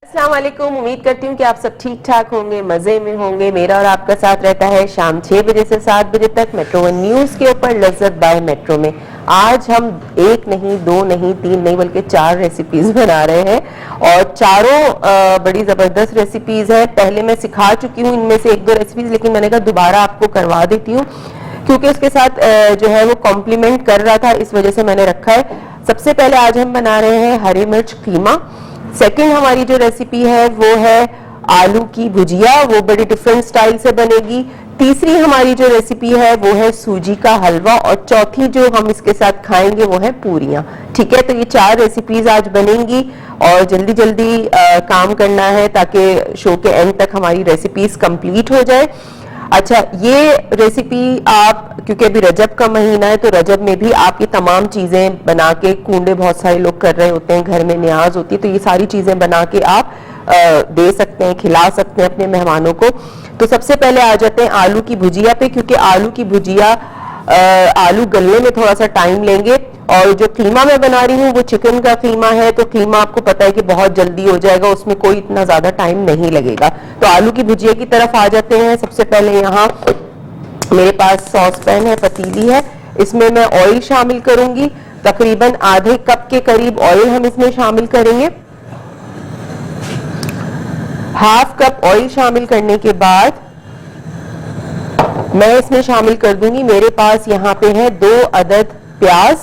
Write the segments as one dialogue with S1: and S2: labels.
S1: अस्सलाम वालेकुम। उम्मीद करती हूँ कि आप सब ठीक ठाक होंगे, मजे में होंगे। मेरा और आपका साथ रहता है शाम 6 बजे से 7 बजे तक मेट्रो वन न्यूज के ऊपर लज्जत बाय मेट्रो में। आज हम एक नहीं, दो नहीं, तीन नहीं, बल्कि 4 रेसिपीज बना रहे हैं और चारों बड़ी जबरदस्त रेसिपीज है। पहले मैं सिखा चुकी हूँ इनमें से एक दो रेसिपीज, लेकिन मैंने कहा दोबारा आपको करवा देती हूँ क्योंकि उसके साथ जो है वो कॉम्प्लीमेंट कर रहा था, इस वजह से मैंने रखा है। सबसे पहले आज हम बना रहे हैं हरी मिर्च कीमा। सेकंड हमारी जो रेसिपी है वो है आलू की भुजिया, वो बड़ी डिफरेंट स्टाइल से बनेगी। तीसरी हमारी जो रेसिपी है वो है सूजी का हलवा और चौथी जो हम इसके साथ खाएंगे वो है पूरियां। ठीक है, तो ये 4 रेसिपीज आज बनेंगी और जल्दी जल्दी काम करना है ताकि शो के एंड तक हमारी रेसिपीज कंप्लीट हो जाए। अच्छा, ये रेसिपी आप, क्योंकि अभी रजब का महीना है तो रजब में भी आप ये तमाम चीजें बना के, कूंडे बहुत सारे लोग कर रहे होते हैं, घर में न्याज होती है, तो ये सारी चीजें बना के आप दे सकते हैं, खिला सकते हैं अपने मेहमानों को। तो सबसे पहले आ जाते हैं आलू की भुजिया पे, क्योंकि आलू की भुजिया आलू गलने में थोड़ा सा टाइम लेंगे। और जो कीमा मैं बना रही हूँ वो चिकन का कीमा है, तो कीमा आपको पता है कि बहुत जल्दी हो जाएगा, उसमें कोई इतना ज्यादा टाइम नहीं लगेगा। तो आलू की भुजिया की तरफ आ जाते हैं। सबसे पहले यहाँ मेरे पास सॉस पैन है, पतीली है, इसमें मैं ऑयल शामिल करूंगी। तकरीबन आधे कप के करीब ऑयल हम इसमें शामिल करेंगे। हाफ कप ऑयल शामिल करने के बाद मैं इसमें शामिल कर दूंगी, मेरे पास यहाँ पे है 2 अदद प्याज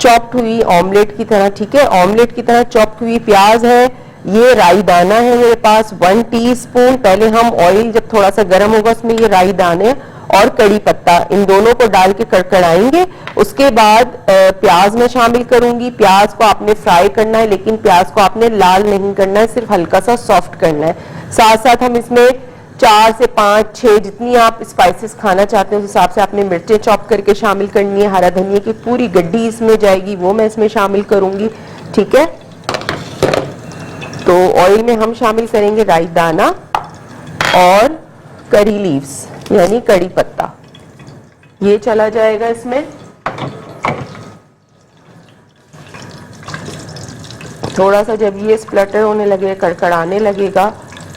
S1: चॉप्ड हुई ऑमलेट की तरह। ठीक है, ऑमलेट की तरह चॉप्ड हुई प्याज है। ये राई दाना है मेरे पास 1 टीस्पून। पहले हम ऑयल जब थोड़ा सा गर्म होगा उसमें ये राई दाने और कड़ी पत्ता, इन दोनों को डाल के कड़कड़ाएंगे। उसके बाद प्याज में शामिल करूंगी। प्याज को आपने फ्राई करना है, लेकिन प्याज को आपने लाल नहीं करना है, सिर्फ हल्का सा सॉफ्ट करना है। साथ साथ हम इसमें 4 से 5, 6 जितनी आप स्पाइसेस खाना चाहते हैं उस हिसाब से आपने मिर्चें चॉप करके शामिल करनी है। हरा धनिया की पूरी गड्डी इसमें जाएगी, वो मैं इसमें शामिल करूंगी। ठीक है, तो ऑयल में हम शामिल करेंगे राई दाना और करी लीव्स यानी कड़ी पत्ता, ये चला जाएगा इसमें। थोड़ा सा जब ये स्प्लटर होने लगे, कड़कड़ाने लगेगा,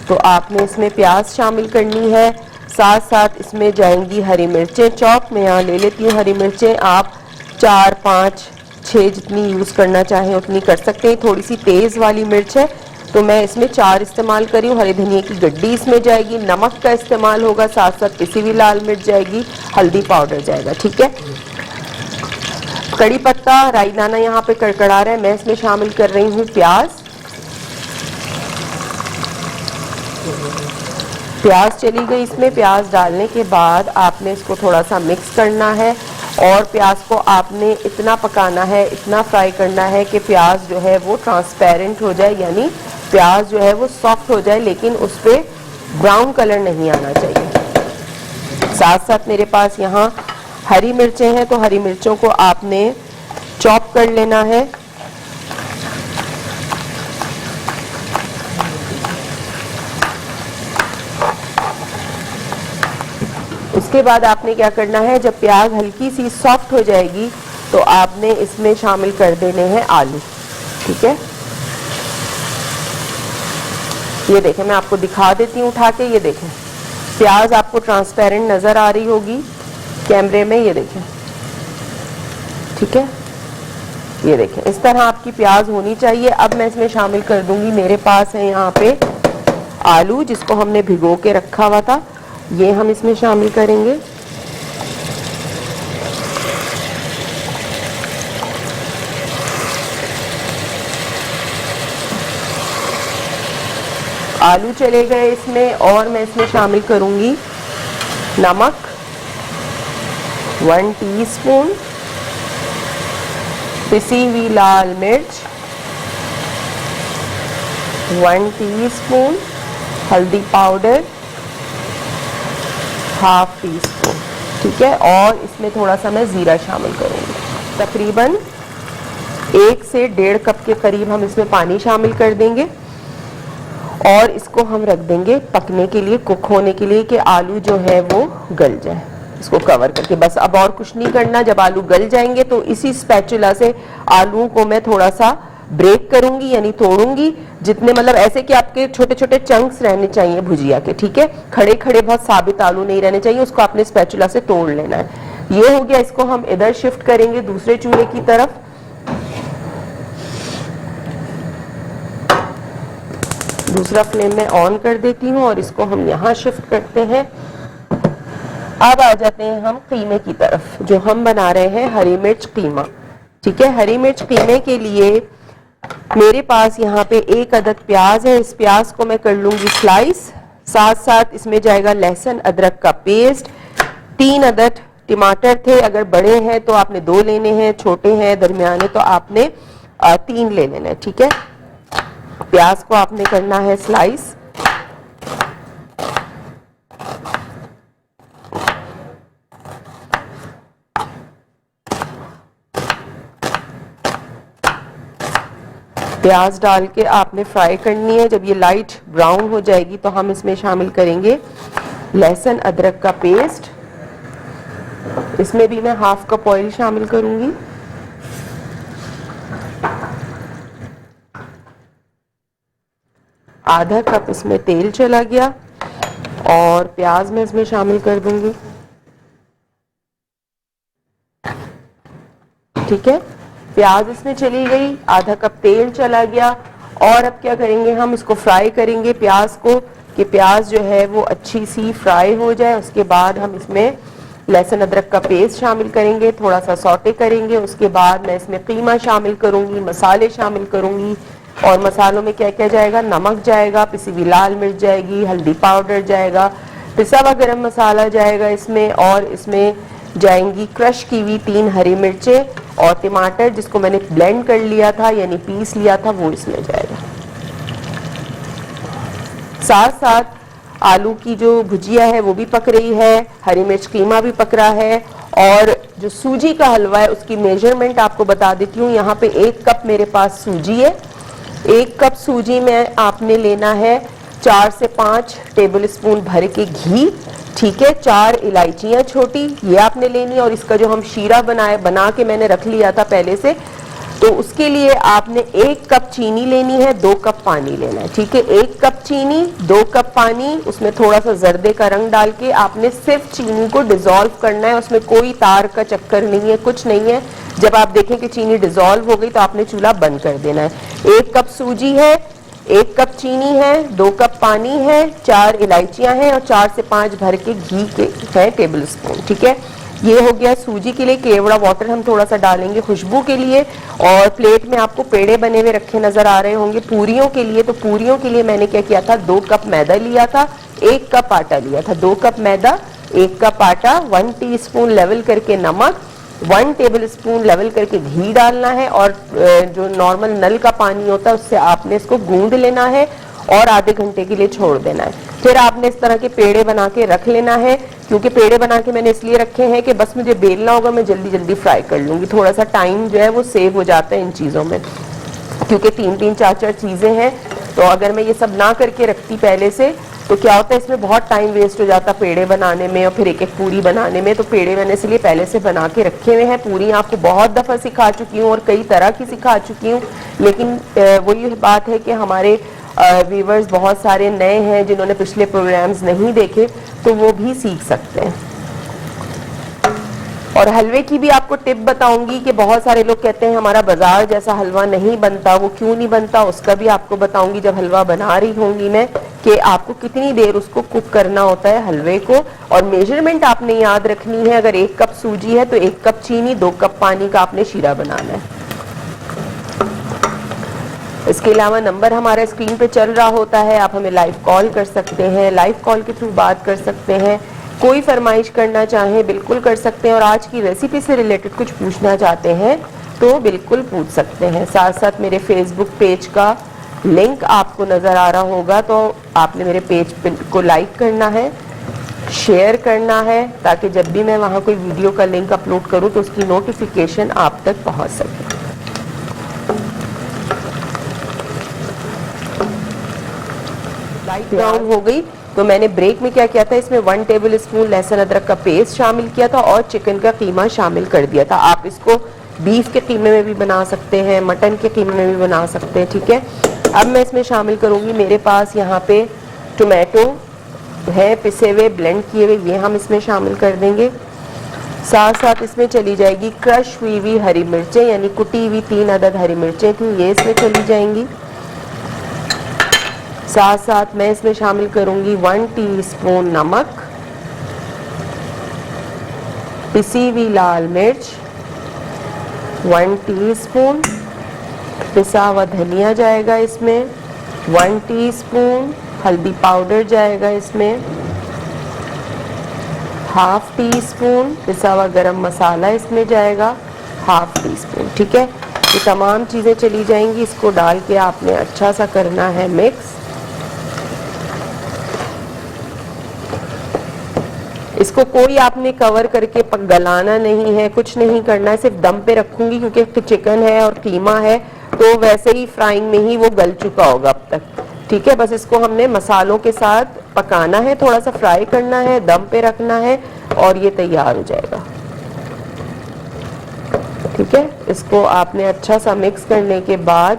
S1: तो आपने इसमें प्याज शामिल करनी है। साथ साथ इसमें जाएंगी हरी मिर्चें चॉप। मैं यहाँ ले लेती हूँ हरी मिर्चें, आप 4, 5, 6 जितनी यूज़ करना चाहें उतनी कर सकते हैं। थोड़ी सी तेज़ वाली मिर्च है तो मैं इसमें 4 इस्तेमाल करी हूँ। हरी धनिया की गड्डी इसमें जाएगी, नमक का इस्तेमाल होगा, साथ साथ पिसी हुई लाल मिर्च जाएगी, हल्दी पाउडर जाएगा। ठीक है, कड़ी पत्ता, राई दाना यहाँ पे कड़कड़ा रहा है, मैं इसमें शामिल कर रही हूँ प्याज। प्याज चली गई इसमें। प्याज डालने के बाद आपने इसको थोड़ा सा मिक्स करना है और प्याज को आपने इतना पकाना है, इतना फ्राई करना है कि प्याज जो है वो ट्रांसपेरेंट हो जाए, यानी प्याज जो है वो सॉफ्ट हो जाए, लेकिन उस पर ब्राउन कलर नहीं आना चाहिए। साथ साथ मेरे पास यहाँ हरी मिर्चें हैं, तो हरी मिर्चों को आपने चॉप कर लेना है। उसके बाद आपने क्या करना है, जब प्याज हल्की सी सॉफ्ट हो जाएगी तो आपने इसमें शामिल कर देने हैं आलू। ठीक है, ये देखें, मैं आपको दिखा देती हूँ उठा के। ये देखें, प्याज आपको ट्रांसपेरेंट नजर आ रही होगी कैमरे में, ये देखें। ठीक है, ये देखें, इस तरह आपकी प्याज होनी चाहिए। अब मैं इसमें शामिल कर दूंगी, मेरे पास है यहाँ पे आलू जिसको हमने भिगो के रखा हुआ था, ये हम इसमें शामिल करेंगे। आलू चले गए इसमें और मैं इसमें शामिल करूंगी नमक 1 टीस्पून, पिसी हुई लाल मिर्च 1 टीस्पून, हल्दी पाउडर ½ टीस्पून। ठीक है, और इसमें थोड़ा सा मैं जीरा शामिल करूंगी। तकरीबन 1 से 1.5 कप के करीब हम इसमें पानी शामिल कर देंगे और इसको हम रख देंगे पकने के लिए, कुक होने के लिए, कि आलू जो है वो गल जाए। इसको कवर करके बस, अब और कुछ नहीं करना। जब आलू गल जाएंगे तो इसी स्पैचुला से आलू को मैं थोड़ा सा ब्रेक करूंगी यानी तोड़ूंगी, जितने मतलब ऐसे कि आपके छोटे छोटे चंक्स रहने चाहिए भुजिया के, ठीक है, खड़े खड़े बहुत साबित आलू नहीं रहने चाहिए, उसको आपने स्पैचुला से तोड़ लेना है। ये हो गया, इसको हम इधर शिफ्ट करेंगे दूसरे चूल्हे की तरफ। दूसरा फ्लेम में ऑन कर देती हूँ और इसको हम यहाँ शिफ्ट करते हैं। अब आ जाते हैं हम कीमे की तरफ, जो हम बना रहे हैं हरी मिर्च कीमा, ठीक है। हरी मिर्च कीमे के लिए मेरे पास यहाँ पे 1 अदद प्याज है, इस प्याज को मैं कर लूंगी स्लाइस, साथ साथ इसमें जाएगा लहसुन अदरक का पेस्ट, 3 अदद टमाटर थे, अगर बड़े हैं तो आपने 2 लेने हैं, छोटे हैं दरमियाने तो आपने 3 ले लेने हैं, ठीक है। प्याज को आपने करना है स्लाइस। प्याज डाल के आपने फ्राई करनी है। जब ये लाइट ब्राउन हो जाएगी तो हम इसमें शामिल करेंगे लहसुन अदरक का पेस्ट। इसमें भी मैं 1/2 कप ऑयल शामिल करूंगी। आधा कप इसमें तेल चला गया और प्याज में इसमें शामिल कर दूंगी, ठीक है। प्याज इसमें चली गई, आधा कप तेल चला गया और अब क्या करेंगे, हम इसको फ्राई करेंगे प्याज को, कि प्याज जो है वो अच्छी सी फ्राई हो जाए। उसके बाद हम इसमें लहसुन अदरक का पेस्ट शामिल करेंगे, थोड़ा सा सौटे करेंगे। उसके बाद मैं इसमें कीमा शामिल करूंगी, मसाले शामिल करूंगी। और मसालों में क्या क्या जाएगा, नमक जाएगा, पिसी हुई लाल मिर्च जाएगी, हल्दी पाउडर जाएगा, पिसा हुआ गरम मसाला जाएगा इसमें, और इसमें जाएंगी क्रश की हुई 3 हरी मिर्चें और टमाटर जिसको मैंने ब्लेंड कर लिया था यानी पीस लिया था, वो इसमें जाएगा। साथ साथ आलू की जो भुजिया है वो भी पक रही है, हरी मिर्च कीमा भी पक रहा है, और जो सूजी का हलवा है उसकी मेजरमेंट आपको बता देती हूँ। यहाँ पे 1 कप मेरे पास सूजी है। 1 कप सूजी में आपने लेना है 4 से 5 टेबल स्पून भर के घी, ठीक है। 4 इलायचियां छोटी ये आपने लेनी है। और इसका जो हम शीरा बना के मैंने रख लिया था पहले से, तो उसके लिए आपने 1 कप चीनी लेनी है, 2 कप पानी लेना है, ठीक है। 1 कप चीनी, 2 कप पानी, उसमें थोड़ा सा जर्दे का रंग डाल के आपने सिर्फ चीनी को डिसॉल्व करना है। उसमें कोई तार का चक्कर नहीं है, कुछ नहीं है। जब आप देखें कि चीनी डिसॉल्व हो गई तो आपने चूल्हा बंद कर देना है। 1 कप सूजी है, 1 कप चीनी है, 2 कप पानी है, 4 इलायचियां हैं और 4 से 5 भर के घी के है टेबल स्पून, ठीक है। ये हो गया सूजी के लिए। केवड़ा वाटर हम थोड़ा सा डालेंगे खुशबू के लिए। और प्लेट में आपको पेड़े बने हुए रखे नजर आ रहे होंगे पूरियों के लिए। तो पूरियों के लिए मैंने क्या किया था, 2 कप मैदा लिया था, 1 कप आटा लिया था। 2 कप मैदा, 1 कप आटा, 1 टीस्पून लेवल करके नमक, 1 टेबल स्पून लेवल करके घी डालना है। और जो नॉर्मल नल का पानी होता है उससे आपने इसको गूंद लेना है और आधे घंटे के लिए छोड़ देना है। फिर आपने इस तरह के पेड़े बना के रख लेना है। क्योंकि पेड़े बना के मैंने इसलिए रखे हैं कि बस मुझे बेलना होगा, मैं जल्दी जल्दी फ्राई कर लूंगी। थोड़ा सा टाइम जो है वो सेव हो जाता है इन चीज़ों में, क्योंकि 3-3, 4-4 चीज़ें हैं। तो अगर मैं ये सब ना करके रखती पहले से तो क्या होता है, इसमें बहुत टाइम वेस्ट हो जाता पेड़े बनाने में और फिर एक एक पूरी बनाने में। तो पेड़े मैंने इसलिए पहले से बना के रखे हुए हैं। पूरी आपको बहुत दफ़ा सिखा चुकी हूँ और कई तरह की सिखा चुकी हूँ, लेकिन वही बात है कि हमारे व्यूवर्स बहुत सारे नए हैं जिन्होंने पिछले प्रोग्राम्स नहीं देखे, तो वो भी सीख सकते हैं। और हलवे की भी आपको टिप बताऊंगी कि बहुत सारे लोग कहते हैं हमारा बाजार जैसा हलवा नहीं बनता, वो क्यों नहीं बनता उसका भी आपको बताऊंगी जब हलवा बना रही होंगी मैं, कि आपको कितनी देर उसको कुक करना होता है हलवे को। और मेजरमेंट आपने याद रखनी है। अगर 1 कप सूजी है तो 1 कप चीनी, 2 कप पानी का आपने शीरा बनाना है। इसके अलावा नंबर हमारा स्क्रीन पे चल रहा होता है, आप हमें लाइव कॉल कर सकते हैं, लाइव कॉल के थ्रू बात कर सकते हैं। कोई फरमाइश करना चाहें बिल्कुल कर सकते हैं। और आज की रेसिपी से रिलेटेड कुछ पूछना चाहते हैं तो बिल्कुल पूछ सकते हैं। साथ साथ मेरे फेसबुक पेज का लिंक आपको नज़र आ रहा होगा, तो आपने मेरे पेज को लाइक करना है, शेयर करना है, ताकि जब भी मैं वहाँ कोई वीडियो का लिंक अपलोड करूँ तो उसकी नोटिफिकेशन आप तक पहुँच सके। लाइट ब्राउन हो गई तो मैंने ब्रेक में क्या किया था, इसमें 1 टेबल स्पून लहसुन अदरक का पेस्ट शामिल किया था और चिकन का कीमा शामिल कर दिया था। आप इसको बीफ के कीमे में भी बना सकते हैं, मटन के कीमे में भी बना सकते हैं, ठीक है। अब मैं इसमें शामिल करूँगी, मेरे पास यहाँ पे टोमेटो है पिसे हुए, ब्लेंड किए हुए, ये हम इसमें शामिल कर देंगे। साथ साथ इसमें चली जाएगी क्रश हुई हुई हरी मिर्चें, यानी कुटी हुई 3 अदद हरी मिर्चें थी, ये इसमें चली जाएंगी। साथ साथ मैं इसमें शामिल करूँगी 1 टीस्पून नमक, पिसी हुई लाल मिर्च 1 टीस्पून, पिसा हुआ धनिया जाएगा इसमें 1 टीस्पून, हल्दी पाउडर जाएगा इसमें ½ टीस्पून, पिसा हुआ गरम मसाला इसमें जाएगा ½ टीस्पून, ठीक है। ये तमाम चीज़ें चली जाएंगी, इसको डाल के आपने अच्छा सा करना है मिक्स। इसको कोई आपने कवर करके गलाना नहीं है, कुछ नहीं करना है, सिर्फ दम पे रखूंगी क्योंकि चिकन है और कीमा है तो वैसे ही फ्राइंग में ही वो गल चुका होगा अब तक, ठीक है। बस इसको हमने मसालों के साथ पकाना है, थोड़ा सा फ्राई करना है, दम पे रखना है और ये तैयार हो जाएगा, ठीक है। इसको आपने अच्छा सा मिक्स करने के बाद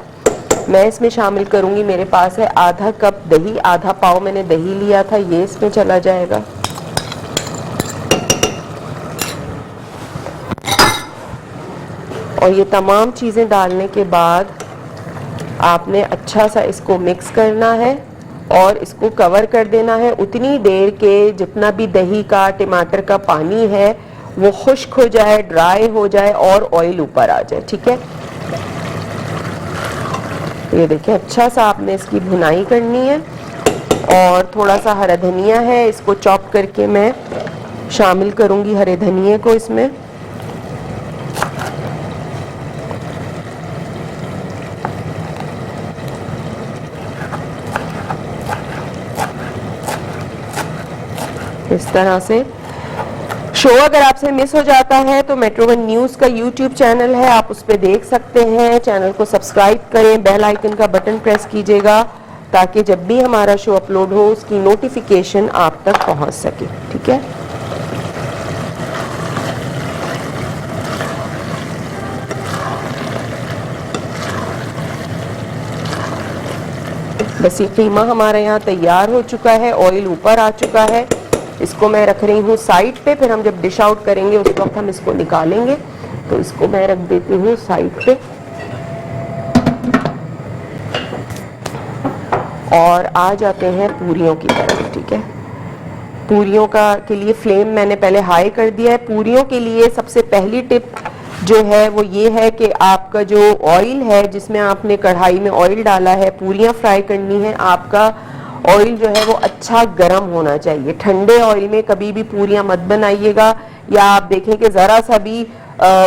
S1: मैं इसमें शामिल करूंगी, मेरे पास है आधा कप दही, आधा पाव मैंने दही लिया था, ये इसमें चला जाएगा। और ये तमाम चीज़ें डालने के बाद आपने अच्छा सा इसको मिक्स करना है और इसको कवर कर देना है उतनी देर के जितना भी दही का टमाटर का पानी है वो खुश्क हो जाए, ड्राई हो जाए और ऑयल ऊपर आ जाए, ठीक है। ये देखिए अच्छा सा आपने इसकी भुनाई करनी है। और थोड़ा सा हरा धनिया है, इसको चॉप करके मैं शामिल करूंगी हरे धनिए को इसमें। इस तरह से शो अगर आपसे मिस हो जाता है तो मेट्रो 1 न्यूज़ का यूट्यूब चैनल है, आप उस पर देख सकते हैं। चैनल को सब्सक्राइब करें, बेल आइकन का बटन प्रेस कीजिएगा ताकि जब भी हमारा शो अपलोड हो उसकी नोटिफिकेशन आप तक पहुंच सके, ठीक है। बस ये कीमा हमारा यहाँ तैयार हो चुका है, ऑयल ऊपर आ चुका है। इसको मैं रख रही हूँ साइड पे, फिर हम जब डिश आउट करेंगे उस वक्त हम इसको निकालेंगे, तो इसको मैं रख देती हूँ साइड पे। और आ जाते हैं पूरियों की तरफ, ठीक है। पूरियों का के लिए फ्लेम मैंने पहले हाई कर दिया है। पूरियों के लिए सबसे पहली टिप जो है वो ये है कि आपका जो ऑयल है जिसमें आपने कढ़ाई में ऑयल डाला है, पूरियां फ्राई करनी है, आपका ऑयल जो है वो अच्छा गर्म होना चाहिए। ठंडे ऑयल में कभी भी पूरियां मत बनाइएगा, या आप देखें कि ज़रा सा भी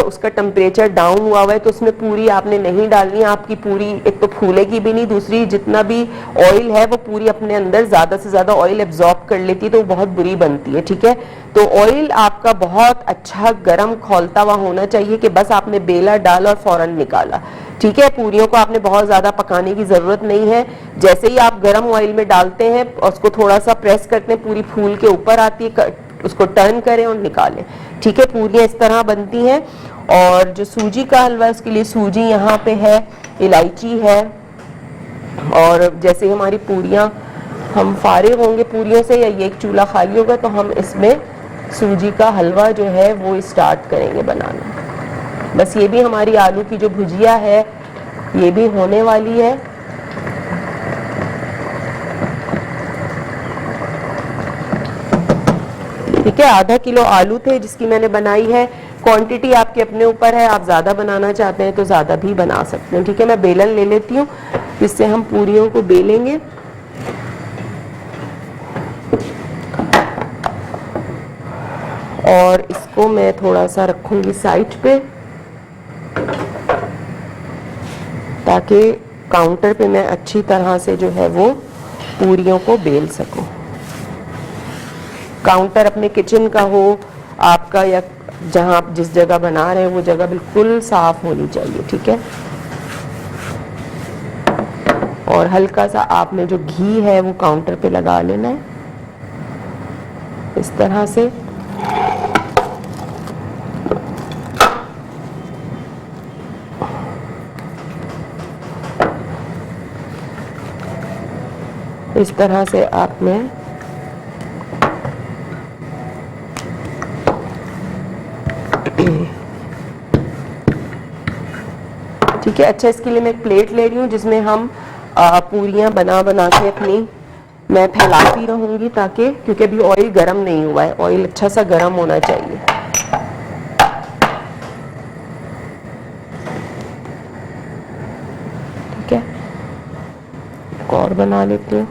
S1: उसका टेम्परेचर डाउन हुआ है तो उसमें पूरी आपने नहीं डालनी। आपकी पूरी एक तो फूलेगी भी नहीं, दूसरी जितना भी ऑयल है वो पूरी अपने अंदर ज़्यादा से ज़्यादा ऑयल एब्जॉर्ब कर लेती है तो वो बहुत बुरी बनती है, ठीक है। तो ऑयल आपका बहुत अच्छा गर्म खौलता हुआ होना चाहिए कि बस आपने बेला डाला और फौरन निकाला, ठीक है। पूरियों को आपने बहुत ज़्यादा पकाने की ज़रूरत नहीं है। जैसे ही आप गर्म ऑयल में डालते हैं और उसको थोड़ा सा प्रेस करते हैं, पूरी फूल के ऊपर आती है, उसको टर्न करें और निकालें, ठीक है। पूरियां इस तरह बनती हैं। और जो सूजी का हलवा, उसके लिए सूजी यहाँ पे है, इलायची है। और जैसे हमारी पूरियां हम फारिग होंगे पूरियों से, या ये एक चूल्हा खाली होगा, तो हम इसमें सूजी का हलवा जो है वो स्टार्ट करेंगे बनाना। बस ये भी हमारी आलू की जो भुजिया है ये भी होने वाली है। ठीक है, आधा किलो आलू थे जिसकी मैंने बनाई है। क्वांटिटी आपके अपने ऊपर है, आप ज़्यादा बनाना चाहते हैं तो ज़्यादा भी बना सकते हैं, ठीक है। मैं बेलन ले लेती हूँ जिससे हम पूरियों को बेलेंगे। और इसको मैं थोड़ा सा रखूंगी साइड पे ताकि काउंटर पे मैं अच्छी तरह से जो है वो पूरियों को बेल सकूं। काउंटर अपने किचन का हो आपका, या जहां आप जिस जगह बना रहे हैं वो जगह बिल्कुल साफ होनी चाहिए, ठीक है। और हल्का सा आपने जो घी है वो काउंटर पे लगा लेना है इस तरह से। इस तरह से आपने ठीक है। अच्छा, इसके लिए मैं एक प्लेट ले रही हूँ जिसमें हम पूरियां बना बना के अपनी मैं फैलाती रहूंगी, ताकि क्योंकि अभी ऑयल गरम नहीं हुआ है, ऑयल अच्छा सा गरम होना चाहिए। ठीक है, एक और बना लेती हूँ।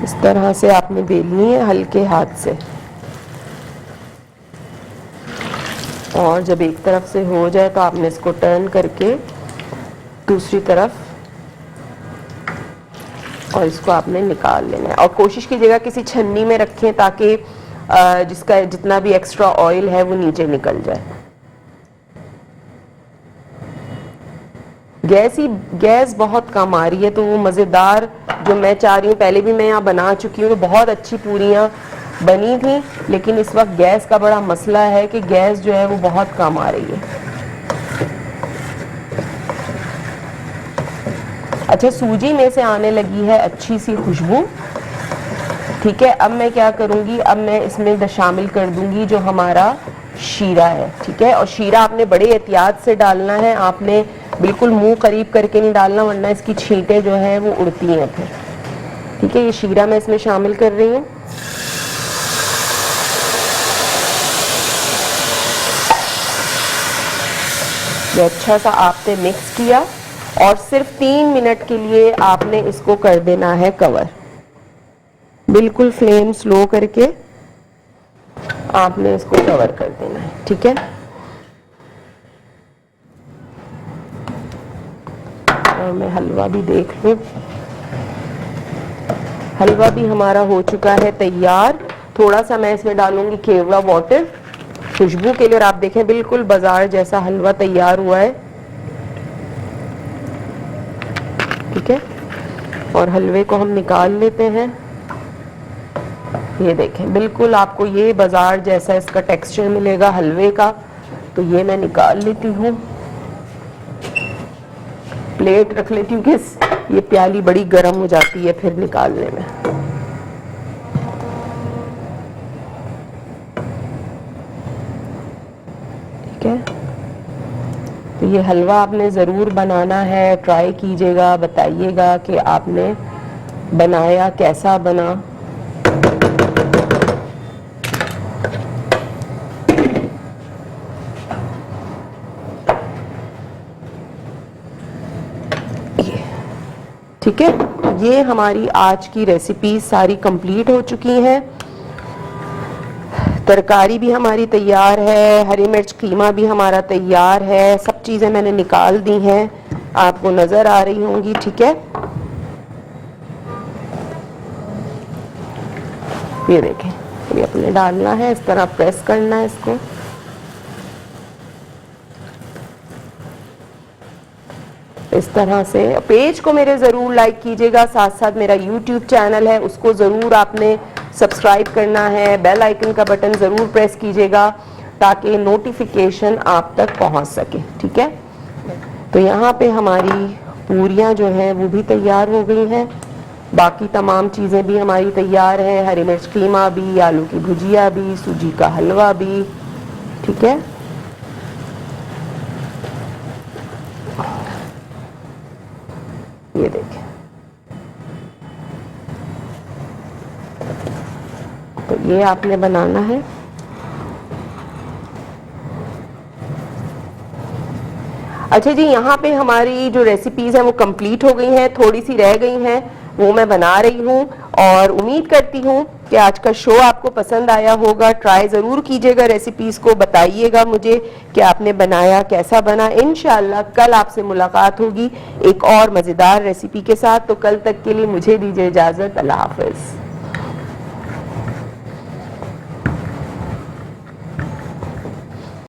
S1: इस तरह से आपने बेलनी है हल्के हाथ से, और जब एक तरफ से हो जाए तो आपने इसको टर्न करके दूसरी तरफ, और इसको आपने निकाल लेना है। और कोशिश कीजिएगा किसी छन्नी में रखें ताकि जिसका जितना भी एक्स्ट्रा ऑयल है वो नीचे निकल जाए। गैस बहुत कम आ रही है, तो वो मज़ेदार जो मैं चाह रही हूँ, पहले भी मैं यहाँ बना चुकी हूँ, बहुत अच्छी पूरियाँ बनी थी, लेकिन इस वक्त गैस का बड़ा मसला है कि गैस जो है वो बहुत कम आ रही है। अच्छा, सूजी में से आने लगी है अच्छी सी खुशबू। ठीक है, अब मैं क्या करूँगी, अब मैं इसमें शामिल कर दूंगी जो हमारा शीरा है। ठीक है, और शीरा आपने बड़े एहतियात से डालना है, आपने बिल्कुल मुंह करीब करके नहीं डालना, वरना इसकी छींटें जो हैं वो उड़ती हैं फिर। ठीक है, ये शीरा मैं इसमें शामिल कर रही हूँ। ये अच्छा सा आपने मिक्स किया, और सिर्फ 3 मिनट के लिए आपने इसको कर देना है कवर, बिल्कुल फ्लेम स्लो करके आपने इसको कवर कर देना है। ठीक है, और मैं हलवा भी देख लूं। हलवा भी हमारा हो चुका है तैयार। थोड़ा सा मैं इसमें डालूंगी केवड़ा वाटर खुशबू के लिए, और आप देखें बिल्कुल बाजार जैसा हलवा तैयार हुआ है। ठीक है, और हलवे को हम निकाल लेते हैं। ये देखें बिल्कुल आपको ये बाजार जैसा इसका टेक्सचर मिलेगा हलवे का। तो ये मैं निकाल लेती हूँ, प्लेट रख लेती हूँ कि ये प्याली बड़ी गर्म हो जाती है फिर निकालने में। ठीक है, तो ये हलवा आपने ज़रूर बनाना है, ट्राई कीजिएगा, बताइएगा कि आपने बनाया कैसा बना। ठीक है, ये हमारी आज की रेसिपी सारी कंप्लीट हो चुकी हैं। तरकारी भी हमारी तैयार है, हरी मिर्च कीमा भी हमारा तैयार है, सब चीज़ें मैंने निकाल दी हैं, आपको नज़र आ रही होंगी। ठीक है, ये देखें, ये अपने डालना है, इस तरह प्रेस करना है इसको। इस तरह से पेज को मेरे ज़रूर लाइक कीजिएगा, साथ साथ मेरा YouTube चैनल है उसको ज़रूर आपने सब्सक्राइब करना है, बेल आइकन का बटन ज़रूर प्रेस कीजिएगा ताकि नोटिफिकेशन आप तक पहुंच सके। ठीक है, तो यहाँ पे हमारी पूरियाँ जो हैं वो भी तैयार हो गई हैं, बाकी तमाम चीज़ें भी हमारी तैयार हैं, हरी मिर्च कीमा भी, आलू की भुजिया भी, सूजी का हलवा भी। ठीक है, ये देखें, तो ये आपने बनाना है। अच्छा जी, यहाँ पे हमारी जो रेसिपीज हैं वो कंप्लीट हो गई हैं, थोड़ी सी रह गई हैं वो मैं बना रही हूँ, और उम्मीद करती हूँ कि आज का शो आपको पसंद आया होगा। ट्राई ज़रूर कीजिएगा रेसिपीज़ को, बताइएगा मुझे कि आपने बनाया कैसा बना। इंशाल्लाह कल आपसे मुलाकात होगी एक और मज़ेदार रेसिपी के साथ, तो कल तक के लिए मुझे दीजिए इजाज़त। अल्लाह हाफ़िज़।